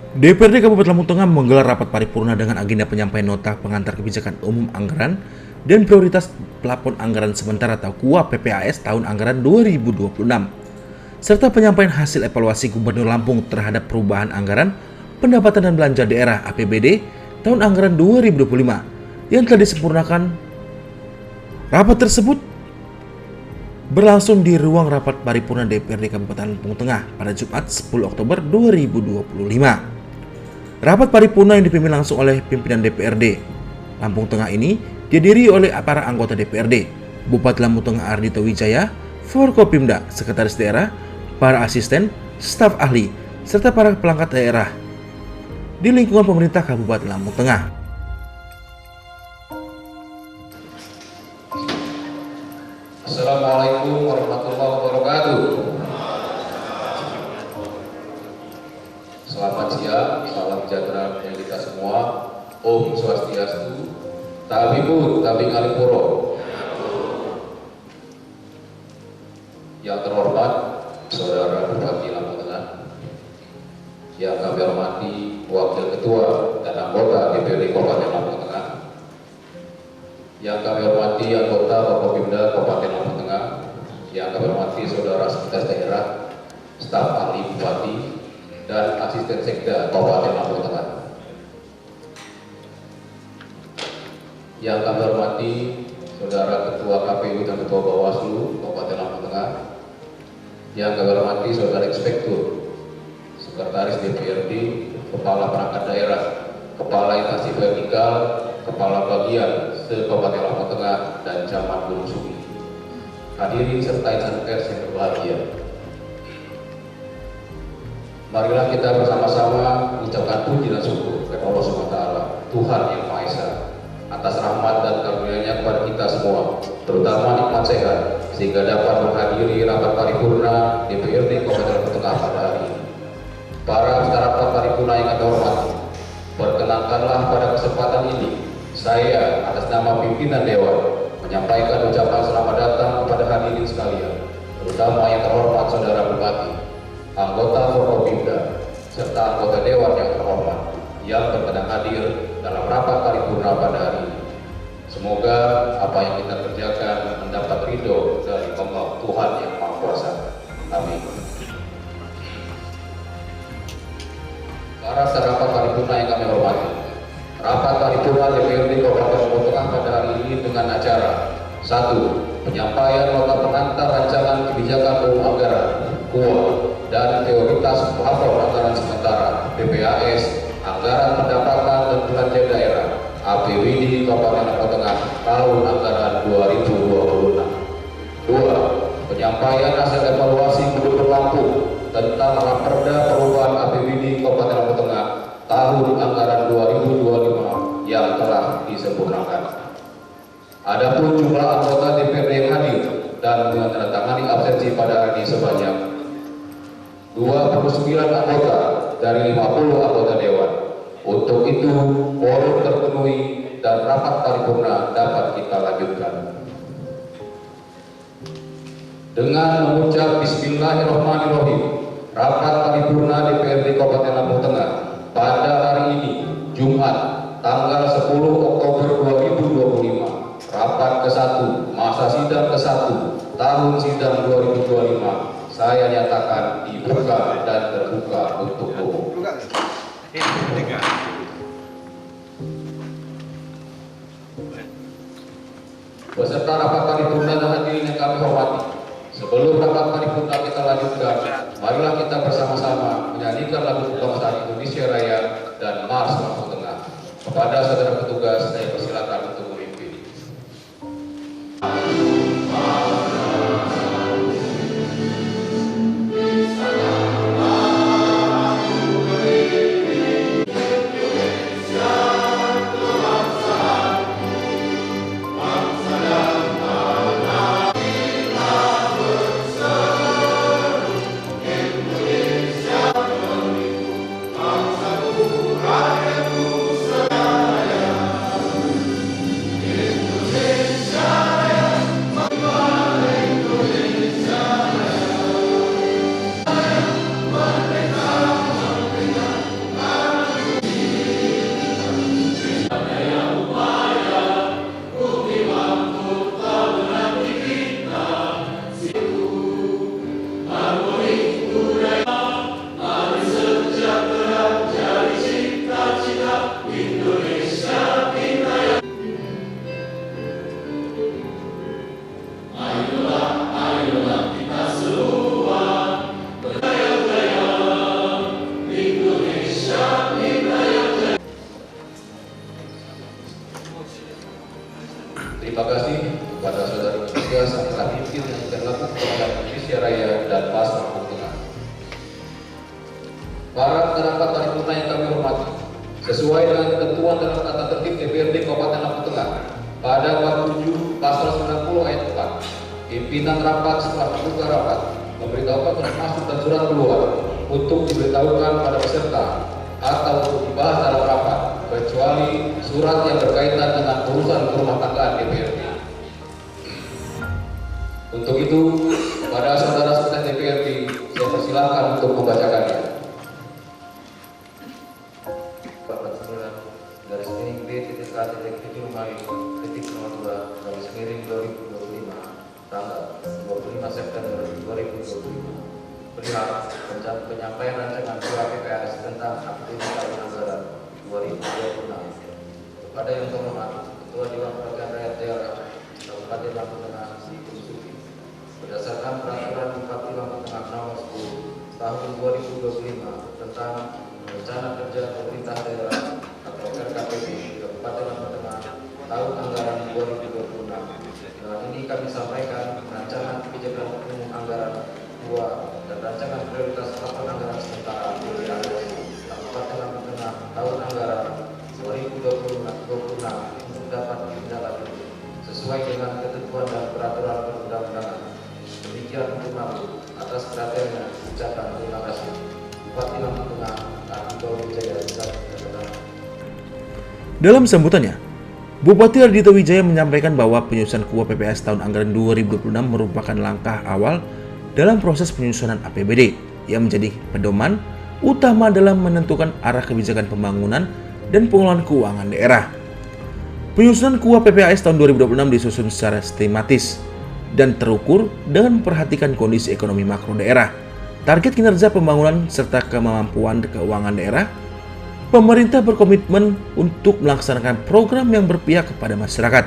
DPRD Kabupaten Lampung Tengah menggelar rapat paripurna dengan agenda penyampaian nota pengantar kebijakan umum anggaran dan prioritas plafon anggaran sementara atau KUA PPAS tahun anggaran 2026, serta penyampaian hasil evaluasi Gubernur Lampung terhadap perubahan anggaran pendapatan dan belanja daerah APBD tahun anggaran 2025 yang telah disempurnakan. Rapat tersebut berlangsung di ruang rapat paripurna DPRD Kabupaten Lampung Tengah pada Jumat 10 Oktober 2025. Rapat paripurna yang dipimpin langsung oleh pimpinan DPRD Lampung Tengah ini dihadiri oleh para anggota DPRD, Bupati Lampung Tengah Ardhito Wijaya, Forkopimda, Sekretaris Daerah, para asisten, staf ahli, serta para pelangkat daerah di lingkungan pemerintah Kabupaten Lampung Tengah. Assalamualaikum warahmatullahi wabarakatuh. Selamat siang, salam sejahtera bagi kita semua. Om Swastiastu, Tabibut, Tabing Alipuro. Yang terhormat Saudara Bupati Lampung Tengah, yang kami hormati Wakil Ketua dan anggota DPRD Kabupaten Lampung Tengah, yang kami hormati anggota Forkopimda Kabupaten Lampung Tengah, yang kami hormati Saudara Sekretaris Daerah, staf ahli Bupati, dan asisten sekda Kabupaten Lampung Tengah. Yang kami hormati Saudara Ketua KPU dan Ketua Bawaslu Kabupaten Lampung Tengah. Yang kami hormati Saudara Inspektur, Sekretaris DPRD, Kepala Perangkat Daerah, Kepala Instansi Vertikal, Kepala Bagian se-Kabupaten Lampung Tengah, dan Camat Gunung Sugi. Hadirin serta insan pers yang berbahagia. Marilah kita bersama-sama mengucapkan puji dan syukur kepada Allah SWT, Tuhan yang Maha Esa, atas rahmat dan karunia-Nya kepada kita semua, terutama nikmat sehat, sehingga dapat menghadiri rapat paripurna DPRD Kabupaten Lampung Tengah pada hari ini. Para peserta rapat paripurna yang kami hormati, perkenankanlah pada kesempatan ini saya atas nama pimpinan Dewan menyampaikan ucapan selamat datang kepada hadirin sekalian, terutama yang terhormat Saudara Bupati, anggota Forkopimda, serta anggota Dewan yang terhormat yang berkenan hadir dalam rapat paripurna pada hari ini. Semoga apa yang kita kerjakan mendapat ridho dari Allah Tuhan yang Maha Kuasa. Amin. Para rapat paripurna yang kami hormati, rapat paripurna DPRD Kabupaten Lampung Tengah pada hari ini dengan acara 1. Penyampaian nota pengantar rancangan kebijakan umum anggaran KUA dan prioritas plafon anggaran sementara PPAS, anggaran pendapatan dan belanja daerah APBD Kabupaten Lampung Tengah tahun anggaran 2026. 2. Penyampaian hasil evaluasi Gubernur Lampung tentang Raperda perubahan APBD Kabupaten Lampung Tengah tahun anggaran 2025 yang telah disempurnakan. Adapun jumlah anggota DPRD yang hadir dan menandatangani absensi pada hari ini sebanyak 29 anggota dari 50 anggota Dewan. Untuk itu, quorum terpenuhi dan rapat paripurna dapat kita lanjutkan. Dengan mengucap Bismillahirrahmanirrahim, rapat paripurna DPRD Kabupaten Lampung Tengah pada hari ini, Jumat, tanggal 10 Oktober 2025, rapat ke-1, masa sidang ke-1, tahun sidang 2025, saya nyatakan dibuka dan terbuka untuk umum. Beserta rapat paripurna dan hadirin yang kami hormati, sebelum rapat paripurna kita lanjutkan, marilah kita bersama-sama menyanyikan lagu kebangsaan Indonesia Raya dan Mars Lampung Tengah. Kepada saudara petugas, saya persilakan untuk memimpin. Indonesia Raya dan PAS Lampung Tengah. Para rapat paripurna yang kami hormati, sesuai dengan ketentuan dalam tata tertib DPRD Kabupaten Lampung Tengah pada bab 7 pasal 90 ayat 4, pimpinan rapat setelah membuka rapat memberitahukan surat masuk dan surat keluar untuk diberitahukan pada peserta atau untuk dibahas dalam rapat, kecuali surat yang berkaitan dengan urusan rumah tangga DPRD. Untuk itu, kepada saudara sekalian DPRD, saya persilahkan untuk membacakannya. Garis miring B.K.7 garis miring 2025 tanggal 25 September 2025 perihal penyampaian rancangan dua PPAS tentang aktivitas tahun anggaran 2026 kepada yang terhormat Ketua Dewan Perwakilan Rakyat Daerah Kabupaten Lampung Tengah Suki berdasarkan peraturan Bupati Lampung Tengah nomor 10 tahun 2025 tentang rencana kerja pemerintah daerah atau RKPD Kabupaten Lampung Tengah tahun anggaran 2026. Dengan ini kami sampaikan rancangan kebijakan umum anggaran 2 dan rancangan prioritas plafon anggaran sementara Kabupaten Lampung Tengah tahun anggaran 2026 untuk dapat ditindaklanjuti sesuai dengan ketentuan dan peraturan perundang-undangan. Demikian untuk maklum atas perhatiannya. Ucapan terima kasih. Bupati Lampung Tengah Ardhito Wijaya. Dalam sambutannya, Bupati Ardhito Wijaya menyampaikan bahwa penyusunan KUA PPAS tahun anggaran 2026 merupakan langkah awal dalam proses penyusunan APBD yang menjadi pedoman utama dalam menentukan arah kebijakan pembangunan dan pengelolaan keuangan daerah. Penyusunan KUA PPAS tahun 2026 disusun secara sistematis dan terukur dengan memperhatikan kondisi ekonomi makro daerah, target kinerja pembangunan, serta kemampuan keuangan daerah. Pemerintah berkomitmen untuk melaksanakan program yang berpihak kepada masyarakat,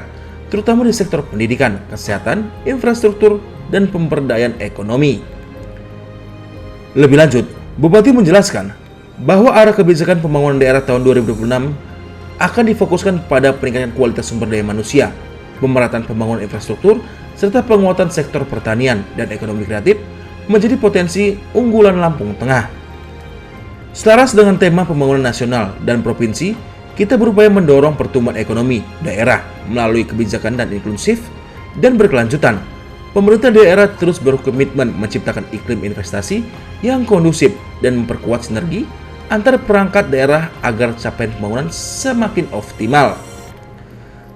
terutama di sektor pendidikan, kesehatan, infrastruktur, dan pemberdayaan ekonomi. Lebih lanjut, Bupati menjelaskan bahwa arah kebijakan pembangunan daerah tahun 2026 akan difokuskan pada peningkatan kualitas sumber daya manusia, pemerataan pembangunan infrastruktur, serta penguatan sektor pertanian dan ekonomi kreatif menjadi potensi unggulan Lampung Tengah. Selaras dengan tema pembangunan nasional dan provinsi, kita berupaya mendorong pertumbuhan ekonomi daerah melalui kebijakan dan inklusif dan berkelanjutan. Pemerintah daerah terus berkomitmen menciptakan iklim investasi yang kondusif dan memperkuat sinergi antar perangkat daerah agar capaian pembangunan semakin optimal.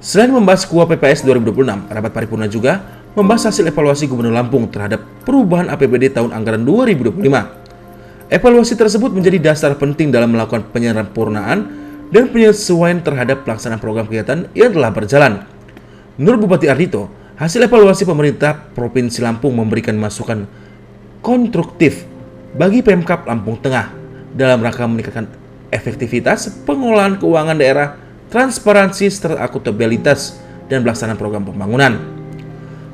Selain membahas KUA PPAS 2026, rapat paripurna juga membahas hasil evaluasi Gubernur Lampung terhadap perubahan APBD tahun anggaran 2025. Evaluasi tersebut menjadi dasar penting dalam melakukan penyempurnaan dan penyesuaian terhadap pelaksanaan program kegiatan yang telah berjalan. Menurut Bupati Ardhito, hasil evaluasi pemerintah Provinsi Lampung memberikan masukan konstruktif bagi Pemkab Lampung Tengah dalam rangka meningkatkan efektivitas pengelolaan keuangan daerah, transparansi serta akuntabilitas dan pelaksanaan program pembangunan.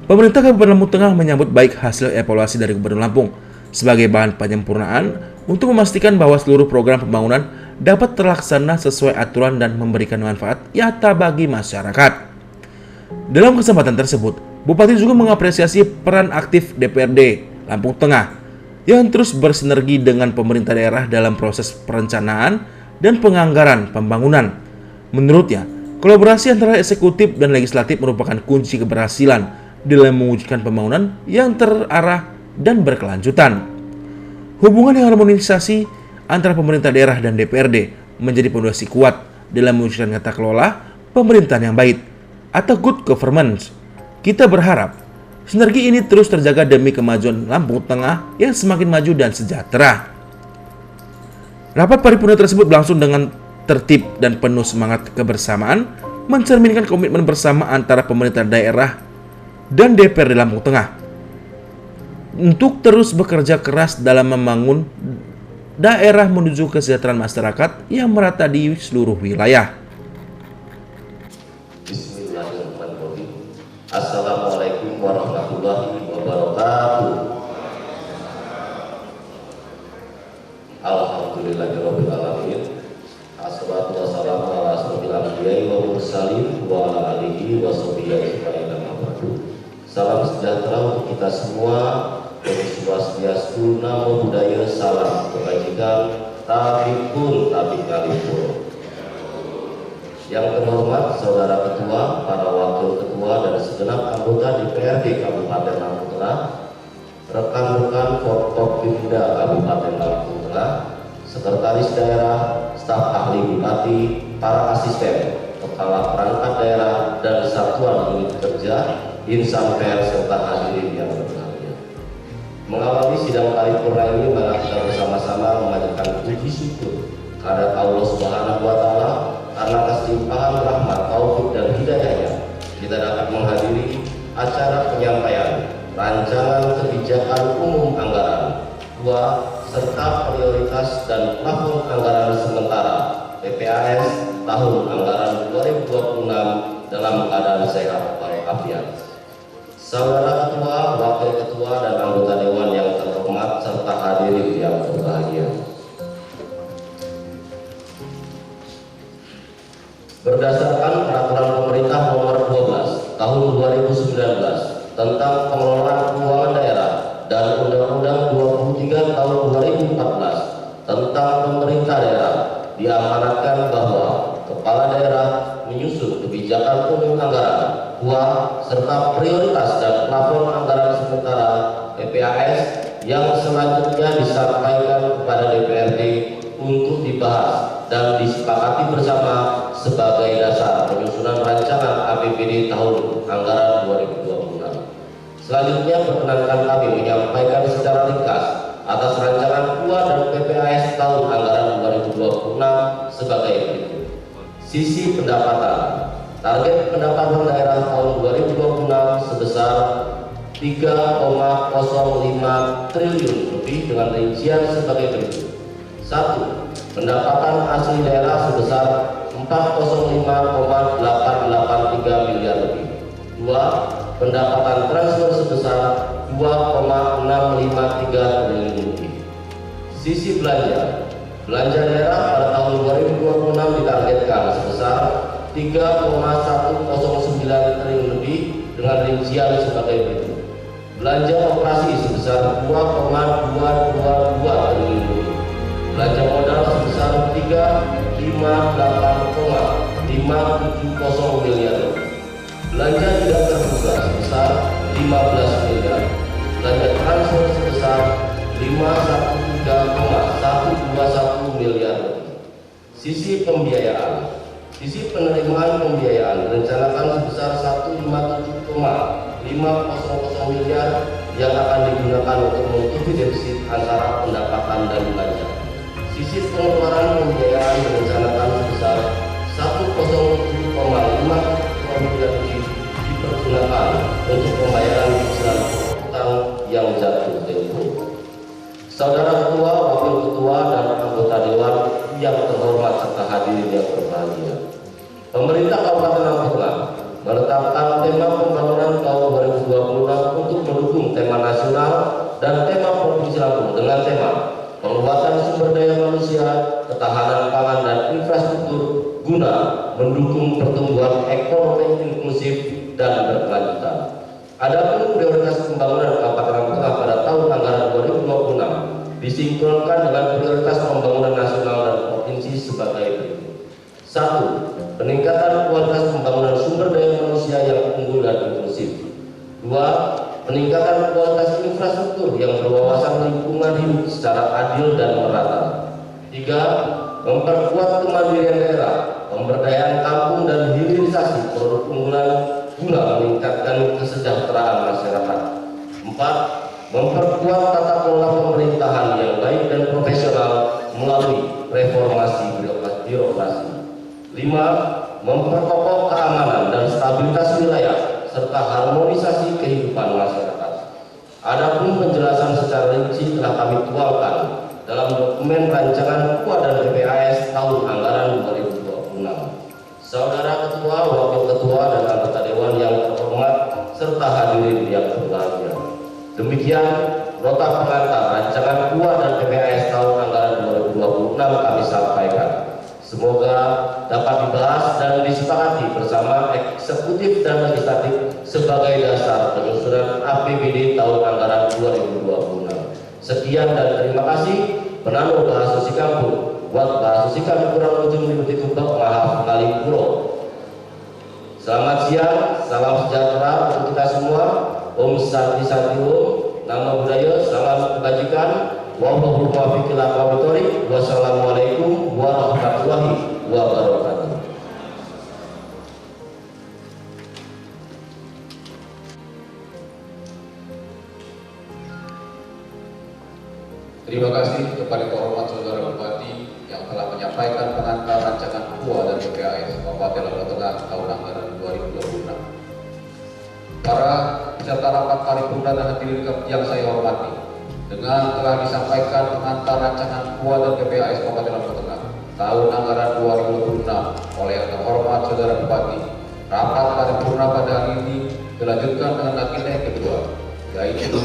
Pemerintah Kabupaten Lampung Tengah menyambut baik hasil evaluasi dari Gubernur Lampung sebagai bahan penyempurnaan untuk memastikan bahwa seluruh program pembangunan dapat terlaksana sesuai aturan dan memberikan manfaat nyata bagi masyarakat. Dalam kesempatan tersebut, Bupati juga mengapresiasi peran aktif DPRD Lampung Tengah yang terus bersinergi dengan pemerintah daerah dalam proses perencanaan dan penganggaran pembangunan. Menurutnya, kolaborasi antara eksekutif dan legislatif merupakan kunci keberhasilan dalam mewujudkan pembangunan yang terarah dan berkelanjutan. Hubungan yang harmonisasi antara pemerintah daerah dan DPRD menjadi fondasi kuat dalam mewujudkan tata kelola pemerintahan yang baik atau good governance. Kita berharap sinergi ini terus terjaga demi kemajuan Lampung Tengah yang semakin maju dan sejahtera. Rapat paripurna tersebut berlangsung dengan tertib dan penuh semangat kebersamaan, mencerminkan komitmen bersama antara pemerintah daerah dan DPRD Lampung Tengah untuk terus bekerja keras dalam membangun daerah menuju kesejahteraan masyarakat yang merata di seluruh wilayah. Bismillahirrahmanirrahim. Assalamualaikum warahmatullahi wabarakatuh. Alhamdulillahirabbil alamin. Assalatu wassalamu ala asrofil anbiya'i wal mursalin wa ala alihi wa sahbihi ajma'in. Salam sejahtera untuk kita semua. Om Swastiastu, Namo Buddhaya, salam kebajikan, tabipun tabikalipun. Yang terhormat Saudara Ketua, para Wakil Ketua, dan segenap anggota DPRD Kabupaten Lampung Tengah, rekan-rekan Forkopimda Kabupaten Lampung Tengah, Sekretaris Daerah, staf ahli Bupati, para asisten, kepala perangkat daerah, dan satuan unit kerja, insan pers, serta hadirin yang berbahagia. Mengawali sidang paripurna ini, mari kita bersama-sama memanjatkan puji syukur kepada Allah Subhanahu wa Ta'ala karena atas limpahan rahmat, taufik, dan hidayahnya kita dapat menghadiri acara penyampaian rancangan kebijakan umum anggaran 2 serta prioritas dan plafon anggaran sementara PPAS tahun anggaran 2026 dalam keadaan sehat walafiat. Saudara Ketua, Wakil Ketua, dan anggota Dewan yang terhormat serta hadirin yang berbahagia. Berdasarkan Peraturan Pemerintah Nomor 12 Tahun 2019 tentang Pengelolaan Keuangan Daerah dan Undang-Undang 23 Tahun 2014 tentang Pemerintah Daerah, diamanatkan bahwa Kepala Daerah menyusun kebijakan umum anggaran 2 serta prioritas dan plafon anggaran sementara PPAS yang selanjutnya disampaikan kepada DPRD untuk dibahas dan disepakati bersama sebagai dasar penyusunan rancangan APBD tahun anggaran 2026. Selanjutnya perkenankan kami menyampaikan secara ringkas atas rancangan KUA dan PPAS tahun anggaran 2026 sebagai berikut. Sisi pendapatan. Target pendapatan daerah tahun 2026 sebesar 3,05 triliun lebih dengan rincian sebagai berikut. 1. Pendapatan asli daerah sebesar 405,883 miliar lebih. 2. Pendapatan transfer sebesar 2,653 triliun lebih. Sisi belanja. Belanja daerah pada tahun 2026 ditargetkan sebesar 3,109 triliun lebih dengan rincian sebagai berikut. Belanja operasi sebesar 2,222 triliun lebih. Belanja modal sebesar 358,570 miliar lebih. Belanja tidak terduga sebesar 15 miliar. Belanja transfer sebesar 513,121 miliar lebih. Sisi pembiayaan. Sisi penerimaan pembiayaan direncanakan sebesar 157,500 miliar yang akan digunakan untuk menutupi defisit antara pendapatan dan belanja. Sisi pengeluaran pembiayaan direncanakan sebesar 107,5 miliar lebih dipergunakan untuk pembayaran cicilan utang yang jatuh tempo. Saudara Ketua, Wakil Ketua, dan anggota Dewan yang terhormat serta hadirin yang berbahagia. Pemerintah Kabupaten Lampung Tengah menetapkan tema pembangunan tahun 2026 untuk mendukung tema nasional dan tema Provinsi Lampung dengan tema penguatan sumber daya manusia, ketahanan pangan, dan infrastruktur guna mendukung pertumbuhan ekonomi inklusif dan berkelanjutan. Adapun prioritas pembangunan Kabupaten Lampung Tengah pada tahun anggaran 2026 disinkronkan dengan prioritas pembangunan nasional dan provinsi sebagai berikut. 1. Peningkatan kualitas pembangunan sumber daya manusia yang unggul dan inklusif. 2. Peningkatan kualitas infrastruktur yang berwawasan lingkungan hidup secara adil dan merata. 3. Memperkuat kemandirian daerah, pemberdayaan kampung, dan hilirisasi produk unggulan guna meningkatkan kesejahteraan masyarakat. 4. Memperkuat tata kelola pemerintahan yang baik dan profesional melalui reformasi birokrasi. 5. Memperkokoh keamanan dan stabilitas wilayah serta harmonisasi kehidupan masyarakat. Adapun penjelasan secara rinci telah kami tuangkan dalam dokumen rancangan KUA dan PPAS tahun anggaran 2026. Saudara Ketua, Wakil Ketua, dan anggota Dewan yang terhormat serta hadirin yang berbahagia. Demikian nota pengantar rancangan KUA dan PPAS tahun anggaran 2026 kami sampaikan. Semoga dapat dibahas dan disepakati bersama eksekutif dan legislatif sebagai dasar penyusunan APBD tahun anggaran 2026. Sekian dan terima kasih. Penanu bahasa Sikampung, buat bahasa Sikam kurang ujung dibuti tumpah maaf kali pulau. Selamat siang, salam sejahtera untuk kita semua. Om Santi Santi Om, nama budaya, salam kebajikan. Wassalamualaikum warahmatullahi wabarakatuh. Wassalamualaikum warahmatullahi wabarakatuh. Terima kasih kepada kehormat Saudara Bupati yang telah menyampaikan pengantar rancangan KUA dan PPAS Kabupaten Lombok Tengah tahun anggaran 2026. Para peserta rapat paripurna dan hadirin yang saya hormati, dengan telah disampaikan pengantar rancangan KUA dan PPAS Kabupaten Lombok Tengah tahun anggaran 2026 oleh yang terhormat Saudara Bupati, rapat paripurna pada hari ini dilanjutkan dengan agenda yang kedua, yaitu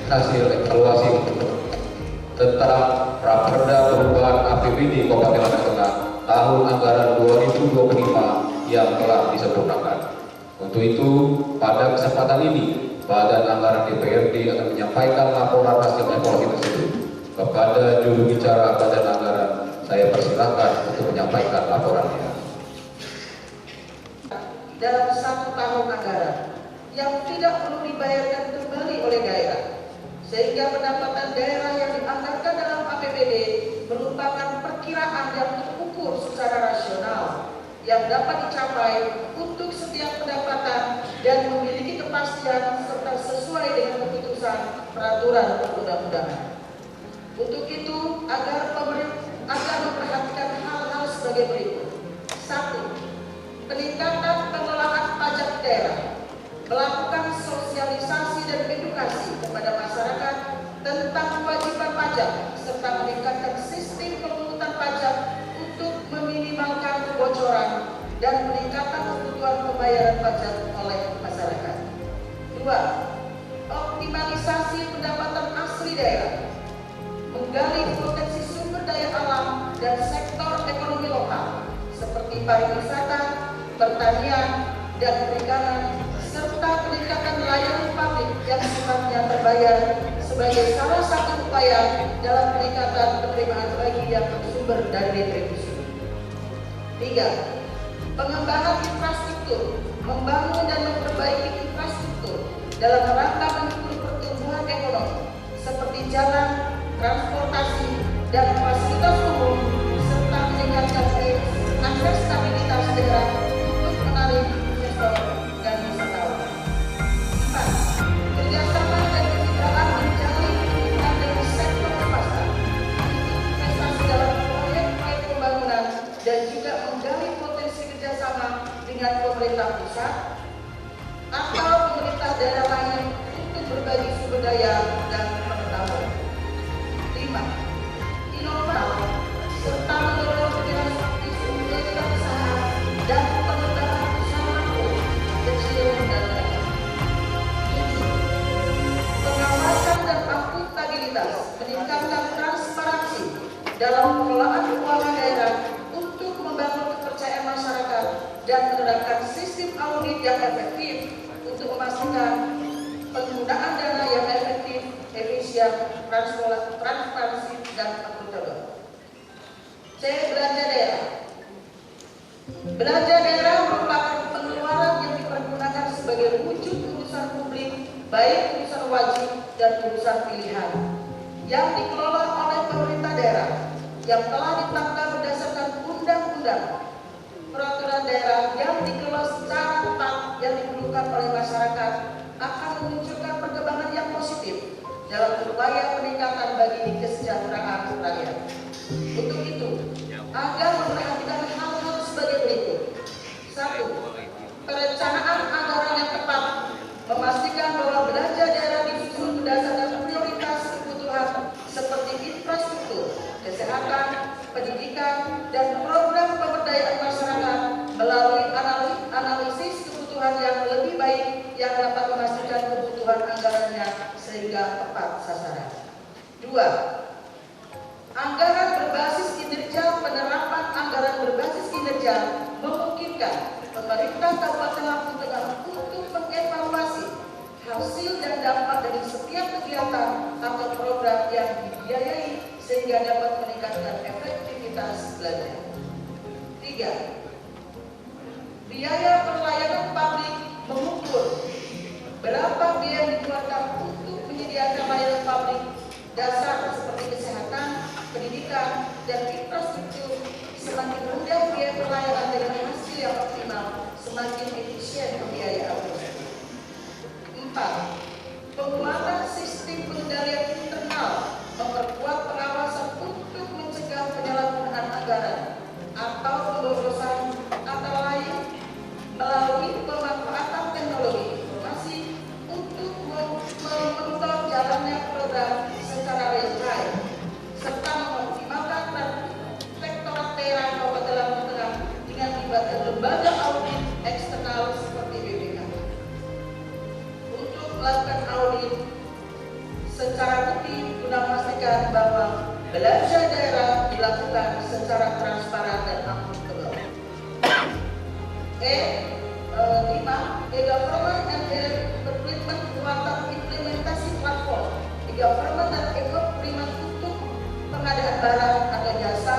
hasil evaluasi tentang Raperda Perubahan APBD Kabupaten Lombok Tengah tahun anggaran 2025 yang telah disempurnakan. Untuk itu, pada kesempatan ini, Badan Anggaran DPRD akan menyampaikan laporan hasil evaluasi tersebut. Kepada juru bicara Badan Anggaran, saya persilahkan untuk menyampaikan laporannya. Dalam satu tahun anggaran yang tidak perlu dibayarkan kembali oleh daerah, sehingga pendapatan daerah yang dianggarkan dalam APBD merupakan perkiraan yang terukur secara rasional yang dapat dicapai untuk setiap pendapatan dan memiliki kepastian serta sesuai dengan keputusan peraturan perundang-undangan. Untuk itu, agar memperhatikan hal-hal sebagai berikut. 1. Peningkatan pengelolaan pajak daerah, melakukan sosialisasi dan edukasi kepada masyarakat tentang kewajiban pajak serta meningkatkan sistem pemungutan pajak untuk meminimalkan kebocoran dan meningkatkan kebutuhan pembayaran pajak oleh masyarakat. 2. Optimalisasi pendapatan asli daerah, menggali potensi sumber daya alam dan sektor ekonomi lokal seperti pariwisata, pertanian, dan perikanan, serta peningkatan layanan publik yang sifatnya terbayar sebagai salah satu upaya dalam peningkatan penerimaan bagi yang bersumber dari retribusi. 3. Pengembangan infrastruktur, membangun dan memperbaiki infrastruktur dalam rangka mendukung pertumbuhan ekonomi seperti jalan, transportasi, dan fasilitas umum, serta meningkatkan aksesibilitas daerah untuk menarik investor dan wisatawan. 4. Kerjasama dan kemitraan menjalin hubungan dengan sektor swasta untuk investasi dalam proyek-proyek pembangunan dan juga menggali potensi kerjasama dengan pemerintah pusat atau pemerintah daerah lain untuk berbagi sumber daya dan pengetahuan. 5. Inovasi serta mendorong generasi kewirausahaan dan pengembangan usaha mikro, kecil dan menengah. 7. Pengawasan dan akuntabilitas, meningkatkan transparansi dalam pengelolaan keuangan daerah untuk membangun kepercayaan masyarakat dan menerapkan sistem audit yang efektif untuk memastikan penggunaan dana yang efektif, efisien, transparansi, dan akuntabel. C. Belanja daerah. Belanja daerah merupakan pengeluaran yang dipergunakan sebagai wujud urusan publik, baik urusan wajib dan urusan pilihan, yang dikelola oleh pemerintah daerah yang telah ditetapkan berdasarkan undang-undang. Peraturan daerah yang dikelola secara tepat yang diperlukan oleh masyarakat akan memunculkan perkembangan yang positif dalam upaya peningkatan bagi kesejahteraan rakyat. Untuk itu, agar memperhatikan hal-hal sebagai berikut. 1. Perencanaan anggaran yang tepat, memastikan bahwa belanja daerah disusun berdasarkan prioritas kebutuhan seperti infrastruktur, kesehatan, pendidikan, dan program pemberdayaan masyarakat melalui analisis kebutuhan yang lebih baik yang dapat memastikan kebutuhan anggarannya sehingga tepat sasaran. 2. Anggaran berbasis kinerja, penerapan anggaran berbasis kinerja memastikan pemerintah Kabupaten Lampung Tengah untuk mengevaluasi hasil dan dampak dari setiap kegiatan atau program yang dibiayai sehingga dapat meningkatkan efektivitas belanja. 3. Biaya pelayanan publik mengukur berapa biaya yang dikeluarkan untuk menyediakan layanan publik dasar seperti kesehatan, pendidikan, dan infrastruktur. Semakin rendah biaya pelayanan dengan hasil yang optimal, semakin efisien pembiayaan. 4. Penguatan sistem pengendalian internal, memperkuat pengawasan untuk mencegah penyalahgunaan anggaran atau pemborosan antara lain melalui pemanfaatan teknologi informasi untuk memonitor jalannya program secara real time serta mengoptimalkan Rektorat Daerah Kabupaten Lampung Tengah dengan melibatkan lembaga audit eksternal seperti BPK untuk melakukan audit secara rutin guna memastikan bahwa belanja daerah dilakukan secara transparan dan akuntabel. 5. E-Government and Development Kekuatan Implementasi Platform E-Government dan e-Government untuk pengadaan barang atau jasa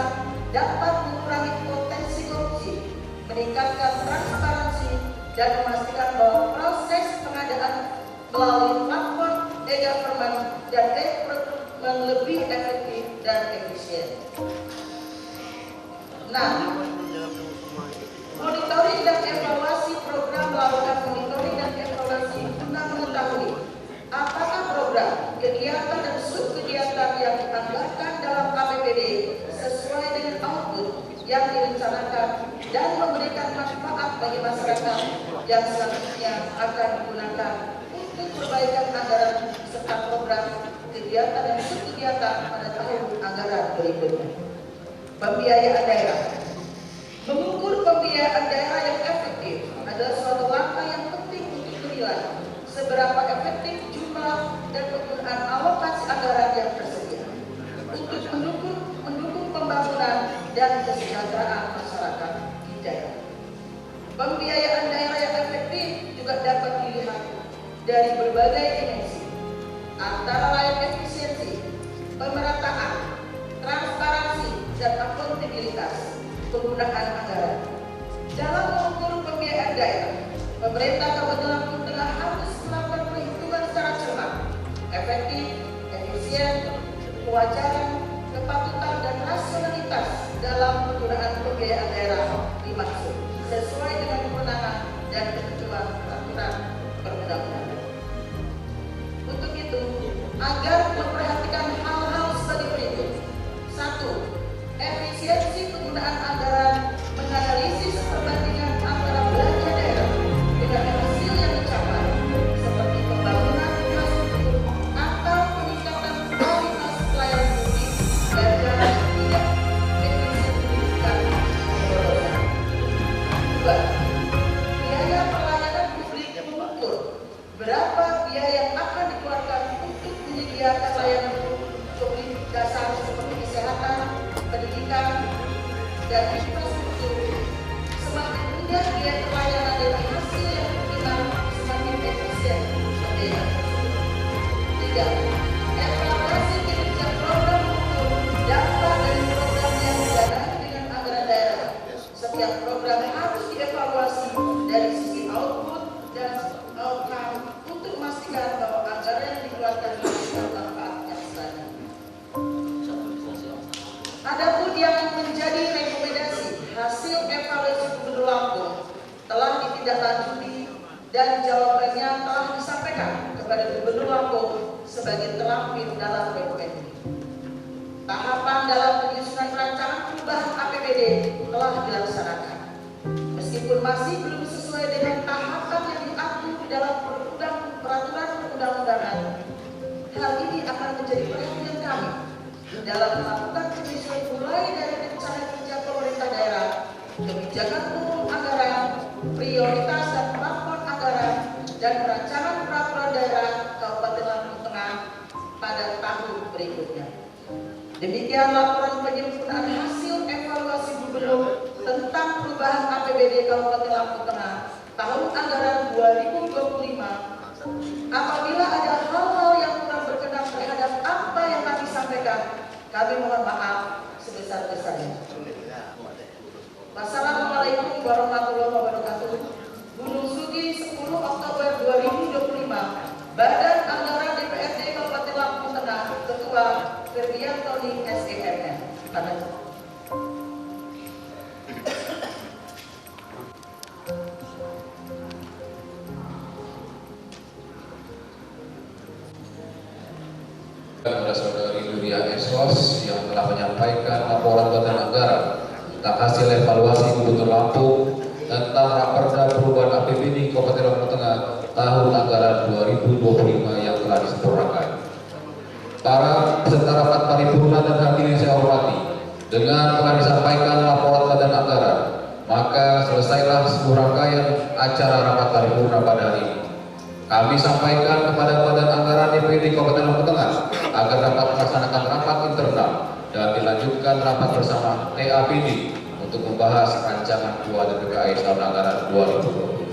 dapat mengurangi potensi korupsi, meningkatkan transparansi, dan memastikan bahwa proses pengadaan melalui platform e-Government dan e-Procurement lebih efektif dan efisien. 6. Monitoring dan evaluasi program melakukan monitoring dan evaluasi guna mengetahui apakah program, kegiatan dan subkegiatan yang dianggarkan dalam APBD sesuai dengan output yang direncanakan dan memberikan manfaat bagi masyarakat yang selanjutnya akan digunakan untuk perbaikan anggaran serta program, kegiatan dan subkegiatan pada tahun anggaran berikutnya. Pembiayaan daerah. Mengukur pembiayaan daerah yang efektif adalah suatu langkah yang penting untuk menilai seberapa efektif jumlah dan penggunaan alokasi anggaran yang tersedia untuk mendukung pembangunan dan kesejahteraan masyarakat di daerah. Pembiayaan daerah yang efektif juga dapat dilihat dari berbagai dimensi, antara lain efisiensi, pemerataan, transparansi, dan akuntabilitas penggunaan anggaran. Dalam mengukur pembiayaan daerah, pemerintah Kabupaten Lampung Tengah harus melakukan perhitungan secara cermat, efektif, efisien, kewajaran, kepatutan, dan rasionalitas dalam penggunaan pembiayaan daerah dimaksud sesuai dengan kewenangan dan ketentuan peraturan perundang-undangan. Untuk itu, agar memperhatikan hal-hal sebagai berikut. 1. Efisiensi penggunaan anggaran, menganalisis perbandingan antara belanja daerah dengan hasil yang dicapai, seperti pembangunan infrastruktur atau peningkatan kualitas pelayanan publik, belanja tidak efisien pendidikan pemborosan. 2. Biaya pelayanan publik mengukur berapa biaya yang akan dikeluarkan untuk menyediakan layanan publik dasar seperti kesehatan, pendidikan, dan infrastruktur. Semakin rendah biaya pelayanan dan hasil yang optimal, semakin efisien pembiayaan. 3. Evaluasi kinerja program mengukur dampak dari program yang didanai dengan anggaran daerah. Setiap program harus dievaluasi dari sisi output dan outcome untuk memastikan bahwa anggaran yang dikeluarkan memberikan manfaat yang selanjutnya. Adapun yang menjadi rekomendasi hasil evaluasi Gubernur Lampung telah ditindaklanjuti dan jawabannya telah disampaikan kepada Gubernur Lampung sebagai terlampir dalam rekomendasi. Tahapan dalam penyusunan rancangan perubahan APBD telah dilaksanakan. Meskipun masih belum sesuai dengan tahapan yang diatur di dalam peraturan perundang-undangan, hal ini akan menjadi perhatian kami dalam melakukan penyusunan mulai dari rencana kerja pemerintah daerah, kebijakan umum anggaran, prioritas dan plafon anggaran, dan rancangan peraturan daerah Kabupaten Lampung Tengah pada tahun berikutnya. Demikian laporan penyempurnaan hasil evaluasi Gubernur tentang perubahan APBD Kabupaten tahun anggaran 2025, apabila ada hal-hal yang kurang berkenan terhadap apa yang kami sampaikan, kami mohon maaf sebesar-besarnya. Wassalamualaikum warahmatullahi wabarakatuh. Gunung Sugi, 10 Oktober 2025. Badan Anggaran DPRD Kabupaten Lampung Tengah, Ketua Ferdiantoni SEMM. Kepada Saudari Nuria Esos yang telah menyampaikan laporan badan anggaran tentang hasil evaluasi Gubernur Lampung tentang Raperda Perubahan APBD Kabupaten Lampung Tengah tahun anggaran 2025 yang telah disempurnakan. Para peserta rapat paripurna dan hadirin saya hormati, dengan telah disampaikan laporan badan anggaran, maka selesailah seluruh rangkaian acara rapat paripurna pada hari ini. Kami sampaikan kepada Badan Anggaran DPRD Kabupaten Lampung Tengah agar dapat melaksanakan rapat internal dan dilanjutkan rapat bersama TAPD untuk membahas rancangan keuangan PPAS tahun anggaran 2026.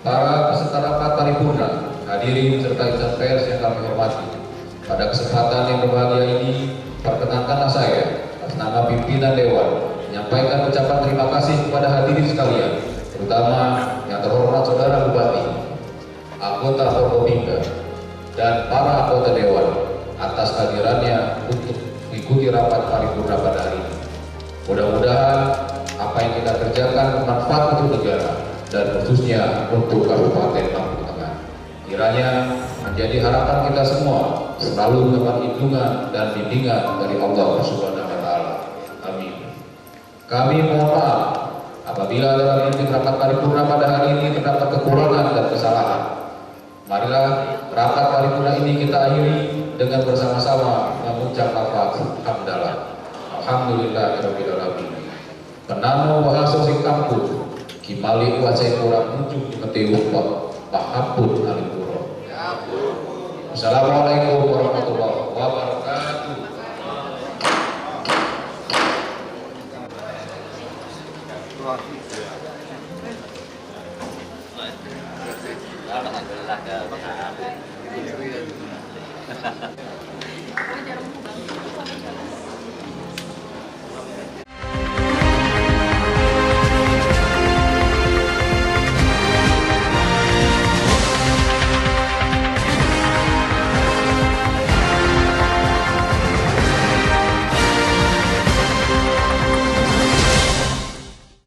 Para peserta rapat paripurna, hadirin serta insan pers yang kami hormati, pada kesempatan yang berbahagia ini, perkenankanlah saya atas nama pimpinan Dewan menyampaikan ucapan terima kasih kepada hadirin sekalian, terutama yang terhormat Saudara Bupati, anggota Forkopimda, dan para anggota Dewan atas kehadirannya untuk mengikuti rapat paripurna pada hari ini. Mudah-mudahan apa yang kita kerjakan bermanfaat untuk negara dan khususnya untuk Kabupaten Lampung Tengah. Kiranya menjadi harapan kita semua selalu mendapat lindungan dan bimbingan dari Allah Subhanahu wa Ta'ala. Amin. Kami mohon maaf apabila dalam memimpin rapat paripurna pada hari ini terdapat kekurangan dan kesalahan. Marilah rapat paripurna ini kita akhiri dengan bersama-sama mengucap lafaz hamdalah. Alhamdulillahirabbil alamin. Penamo bahasa sing kampung kimali wacai kurang muncul di metiwu pahapun alipuro. Assalamualaikum warahmatullahi wabarakatuh. Alhamdulillah.